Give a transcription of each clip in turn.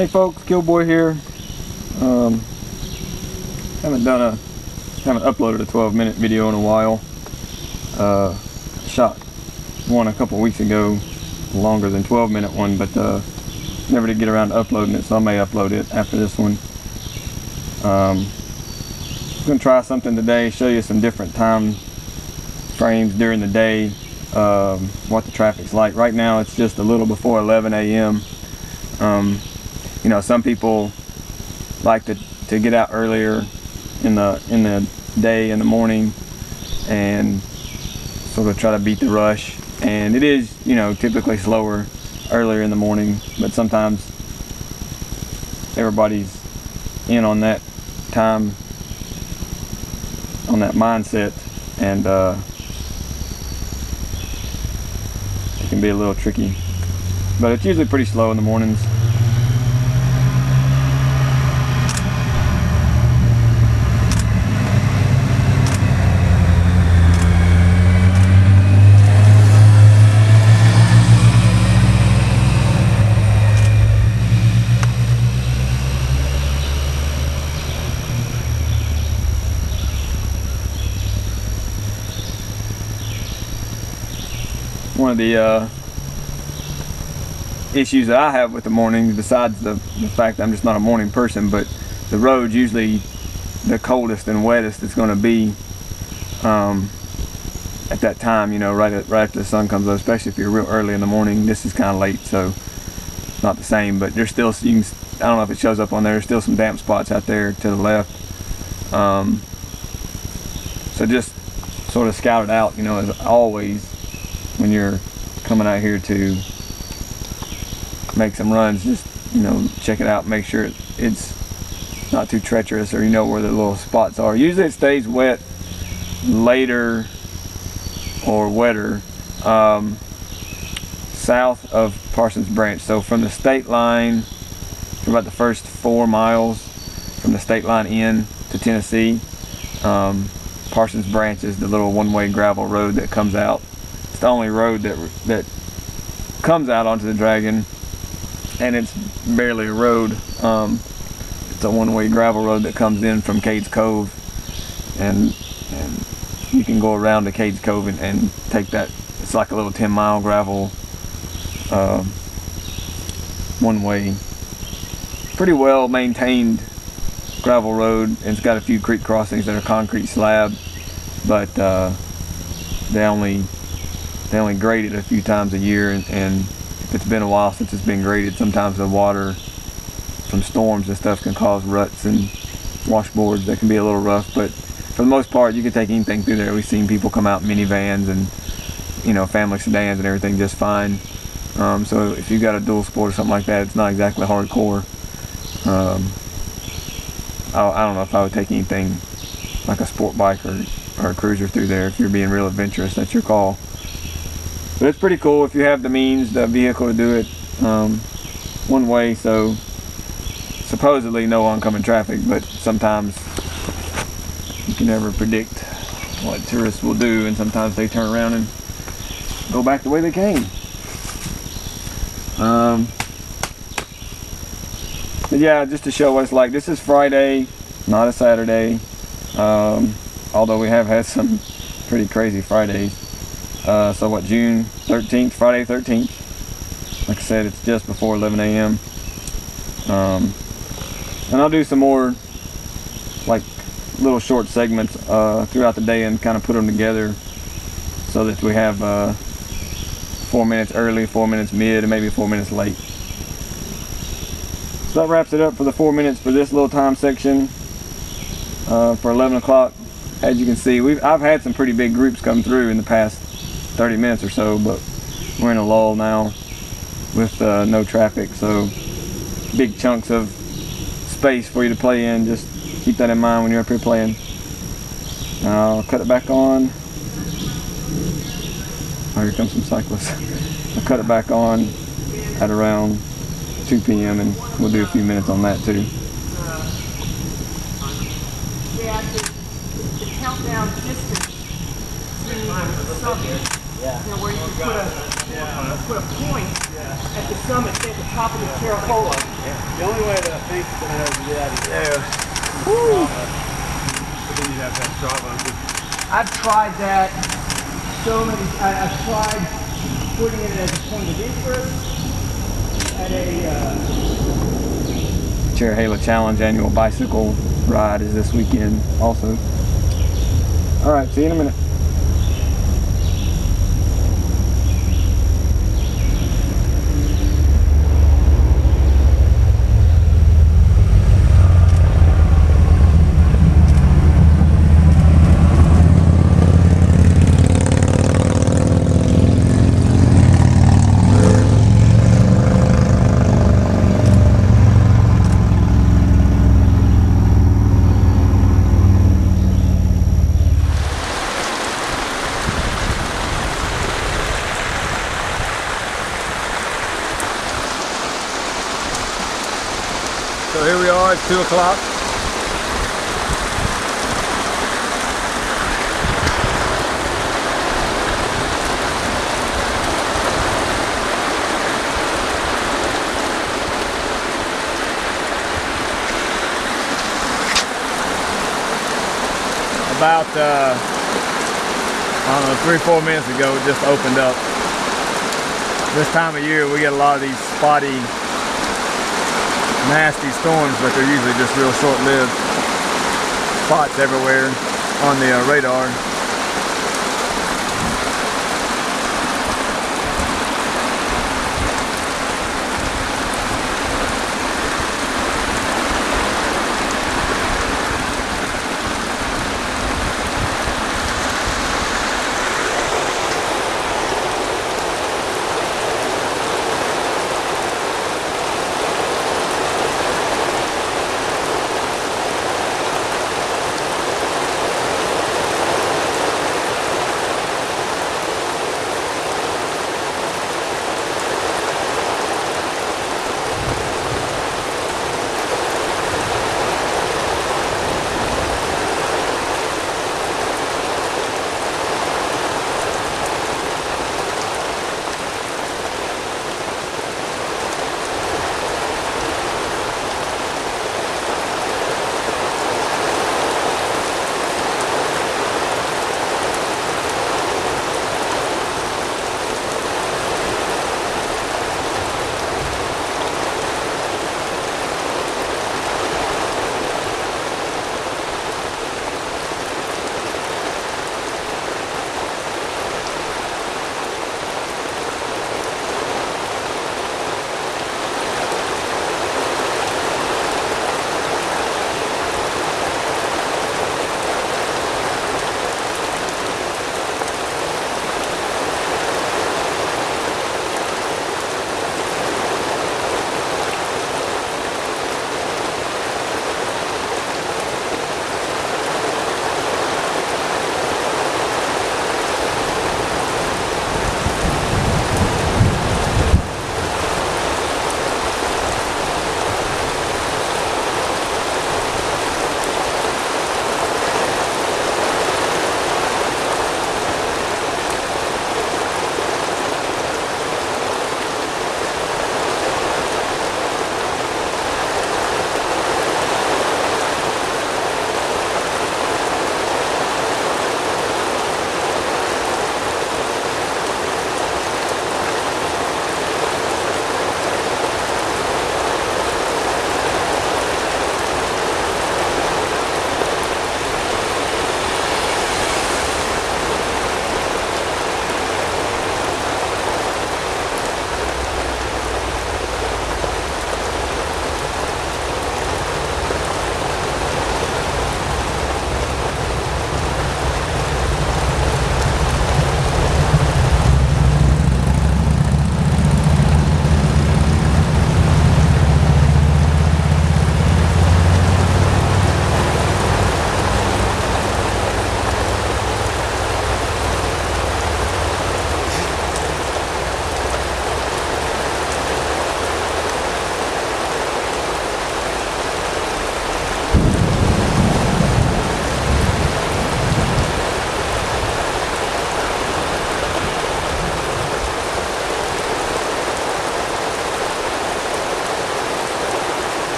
Hey folks, Killboy here. Haven't uploaded a 12-minute video in a while. Shot one a couple weeks ago, longer than 12-minute one, but never did get around to uploading it, so I may upload it after this one. I'm gonna try something today, show you some different time frames during the day, what the traffic's like. Right now it's just a little before 11 a.m. You know, some people like to get out earlier in the day, in the morning, and sort of try to beat the rush. And it is, you know, typically slower earlier in the morning, but sometimes everybody's in on that time, on that mindset, and it can be a little tricky. But it's usually pretty slow in the mornings. One of the issues that I have with the morning, besides the fact that I'm just not a morning person, but the road's usually the coldest and wettest it's going to be at that time, you know, right after the sun comes up, especially if you're real early in the morning. This is kind of late, so it's not the same, but there's still, I don't know if it shows up on there, there's still some damp spots out there to the left. So just sort of scout it out, you know, as always when you're coming out here to make some runs. Just, you know, check it out, make sure it's not too treacherous, or you know where the little spots are. Usually it stays wet later or wetter south of Parsons Branch. So from the state line, for about the first 4 miles from the state line in to Tennessee, Parsons Branch is the little one-way gravel road that comes out. It's the only road that comes out onto the Dragon, and it's barely a road. It's a one-way gravel road that comes in from Cades Cove, and you can go around to Cades Cove and take that. It's like a little 10-mile gravel one-way, pretty well maintained gravel road, and it's got a few creek crossings that are concrete slab, but they only grade it a few times a year, and if it's been a while since it's been graded, sometimes the water from storms and stuff can cause ruts and washboards that can be a little rough. But for the most part, you can take anything through there. We've seen people come out in minivans and, you know, family sedans and everything just fine. So if you've got a dual sport or something like that, it's not exactly hardcore. I don't know if I would take anything like a sport bike or a cruiser through there. If you're being real adventurous, that's your call. But it's pretty cool if you have the means, the vehicle to do it one way. So supposedly no oncoming traffic, but sometimes you can never predict what tourists will do, and sometimes they turn around and go back the way they came. But yeah, just to show what it's like. This is Friday, not a Saturday, although we have had some pretty crazy Fridays. So what, June 13th, Friday 13th. Like I said, it's just before 11 a.m. And I'll do some more like little short segments throughout the day and kind of put them together so that we have 4 minutes early, 4 minutes mid, and maybe 4 minutes late. So that wraps it up for the 4 minutes for this little time section for 11 o'clock. As you can see, I've had some pretty big groups come through in the past 30 minutes or so, but we're in a lull now with no traffic, so big chunks of space for you to play in. Just keep that in mind when you're up here playing. I'll cut it back on. Oh, here comes some cyclists. I'll cut it back on at around 2 p.m. and we'll do a few minutes on that too. Yeah, the countdown distance to Summit You know, where you can put a point at the summit, say at the top of the Terracola. The only way that I think it's going to have to do that is but then you'd have to have Strava. I've tried that so many. I've tried putting it as a point of interest at a Cherry Challenge annual bicycle ride is this weekend also. All right, see you in a minute. So here we are, it's 2 o'clock. About, I don't know, 3 or 4 minutes ago it just opened up. This time of year we get a lot of these spotty, nasty storms, but they're usually just real short-lived. Spots everywhere on the radar.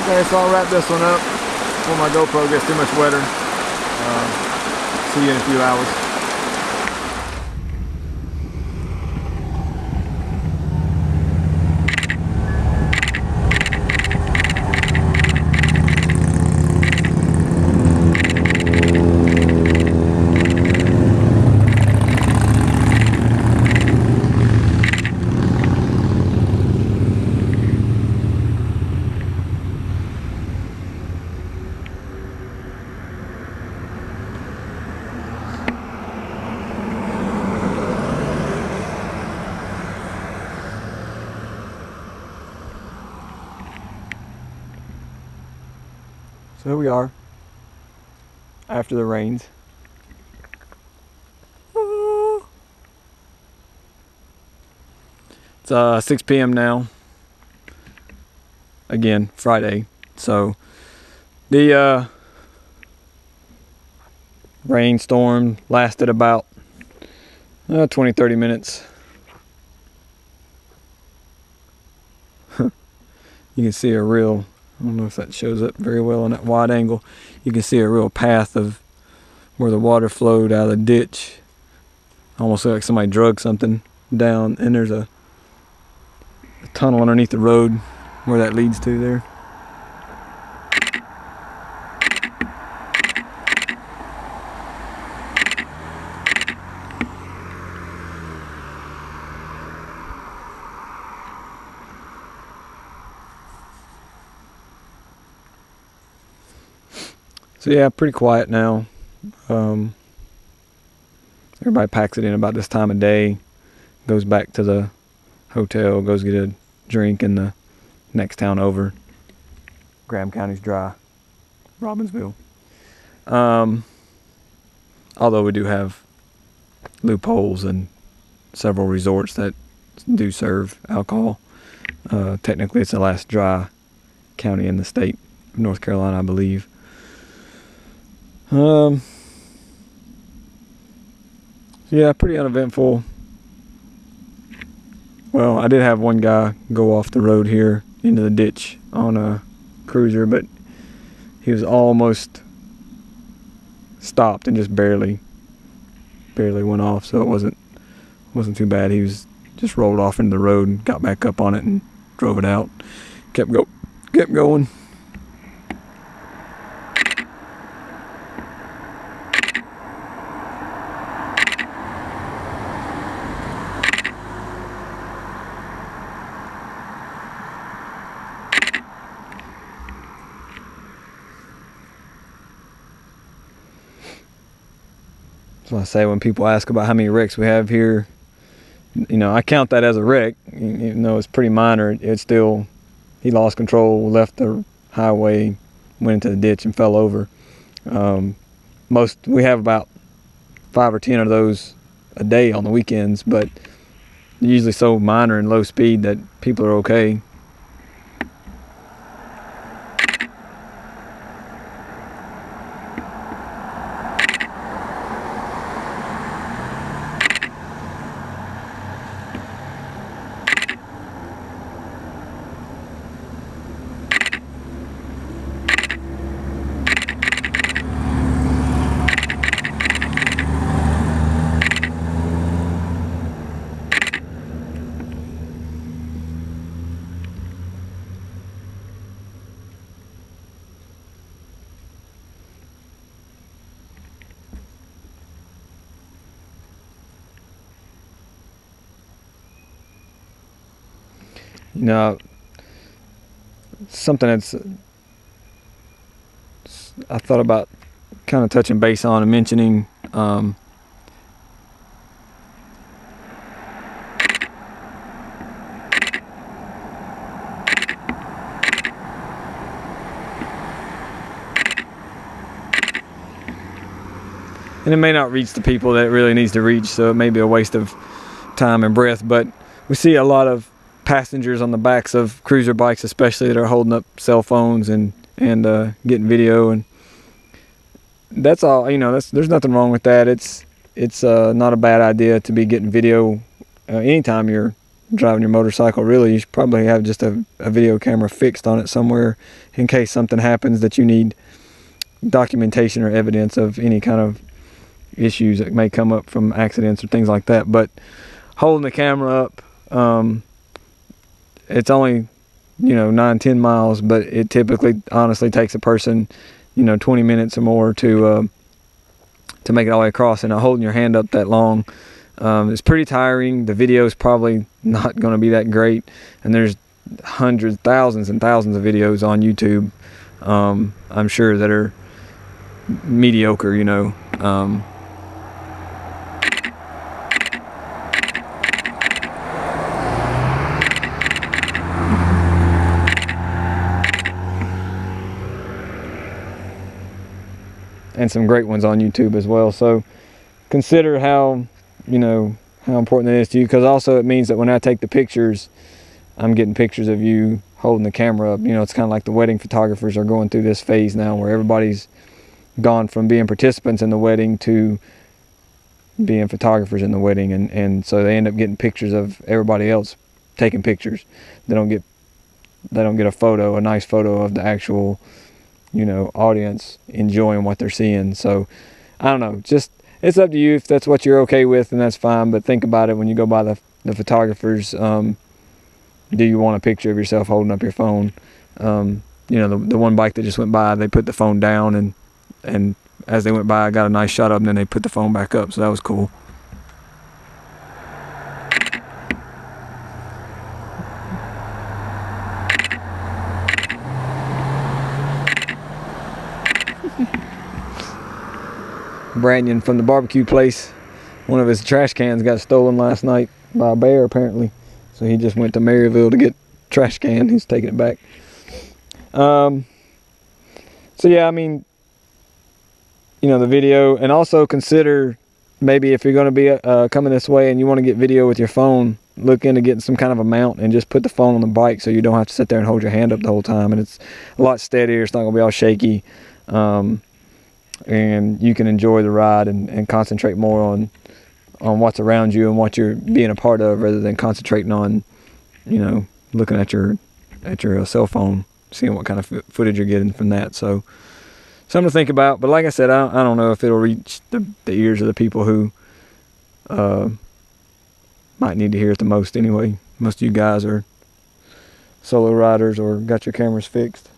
Okay, so I'll wrap this one up before my GoPro gets too much wetter. See you in a few hours. So here we are, after the rains. It's 6 p.m. now. Again, Friday. So the rainstorm lasted about 20-30 minutes. You can see a real, I don't know if that shows up very well on that wide angle. You can see a real path of where the water flowed out of the ditch. Almost like somebody drug something down, and there's a tunnel underneath the road where that leads to there. So yeah, pretty quiet now. Everybody packs it in about this time of day, goes back to the hotel, goes get a drink in the next town over. Graham County's dry. Robbinsville. Although we do have loopholes and several resorts that do serve alcohol. Technically it's the last dry county in the state of North Carolina, I believe. Yeah, pretty uneventful. Well, I did have one guy go off the road here into the ditch on a cruiser, but he was almost stopped and just barely went off, so it wasn't too bad. He was just rolled off into the road and got back up on it and drove it out. Kept going. So I say when people ask about how many wrecks we have here, you know, I count that as a wreck, even though it's pretty minor. It's still, he lost control, left the highway, went into the ditch and fell over. We have about 5 or 10 of those a day on the weekends, but usually so minor and low speed that people are okay. You know, something that's I thought about kind of touching base on and mentioning, and it may not reach the people that it really needs to reach, so it may be a waste of time and breath, but we see a lot of passengers on the backs of cruiser bikes, especially, that are holding up cell phones and getting video, and that's all. You know, there's nothing wrong with that. It's not a bad idea to be getting video anytime you're driving your motorcycle, really you should probably have just a video camera fixed on it somewhere in case something happens that you need documentation or evidence of any kind of issues that may come up from accidents or things like that. But holding the camera up, it's only 9-10 miles, but it typically honestly takes a person 20 minutes or more to make it all the way across. And holding your hand up that long, it's pretty tiring. The video is probably not going to be that great, and there's hundreds, thousands and thousands of videos on YouTube, I'm sure, that are mediocre, and some great ones on YouTube as well. So consider how important it is to you, because also it means that when I take the pictures, I'm getting pictures of you holding the camera up. It's kind of like the wedding photographers are going through this phase now where everybody's gone from being participants in the wedding to being photographers in the wedding, and so they end up getting pictures of everybody else taking pictures. They don't get a nice photo of the actual audience enjoying what they're seeing. So I don't know, just it's up to you if that's what you're okay with, and that's fine. But think about it when you go by the photographers. Do you want a picture of yourself holding up your phone? The one bike that just went by, they put the phone down, and as they went by, I got a nice shot of them, and then they put the phone back up. So that was cool. Brandon from the barbecue place, one of his trash cans got stolen last night by a bear apparently, so he just went to Maryville to get trash can. He's taking it back. So yeah, I mean, the video, and also consider maybe if you're going to be coming this way and you want to get video with your phone, look into getting some kind of a mount and just put the phone on the bike so you don't have to sit there and hold your hand up the whole time, and it's a lot steadier. It's not going to be all shaky. And you can enjoy the ride and concentrate more on what's around you and what you're being a part of, rather than concentrating on, looking at your cell phone, seeing what kind of footage you're getting from that. So something to think about. But like I said, I don't know if it'll reach the ears of the people who might need to hear it the most anyway. Most of you guys are solo riders or got your cameras fixed.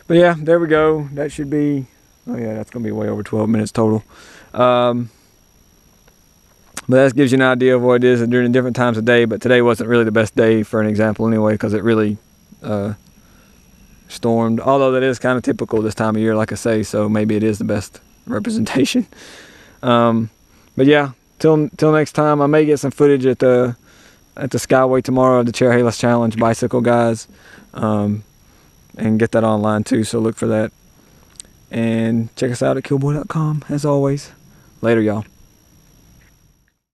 But yeah, there we go. That should be, oh yeah, that's going to be way over 12 minutes total. But that gives you an idea of what it is during different times of day. But today wasn't really the best day for an example anyway, because it really stormed. Although that is kind of typical this time of year, like I say, so maybe it is the best representation. But yeah, till next time, I may get some footage at the Skyway tomorrow, the Chehalis Challenge bicycle guys, and get that online too, so look for that. And check us out at killboy.com as always. Later, y'all.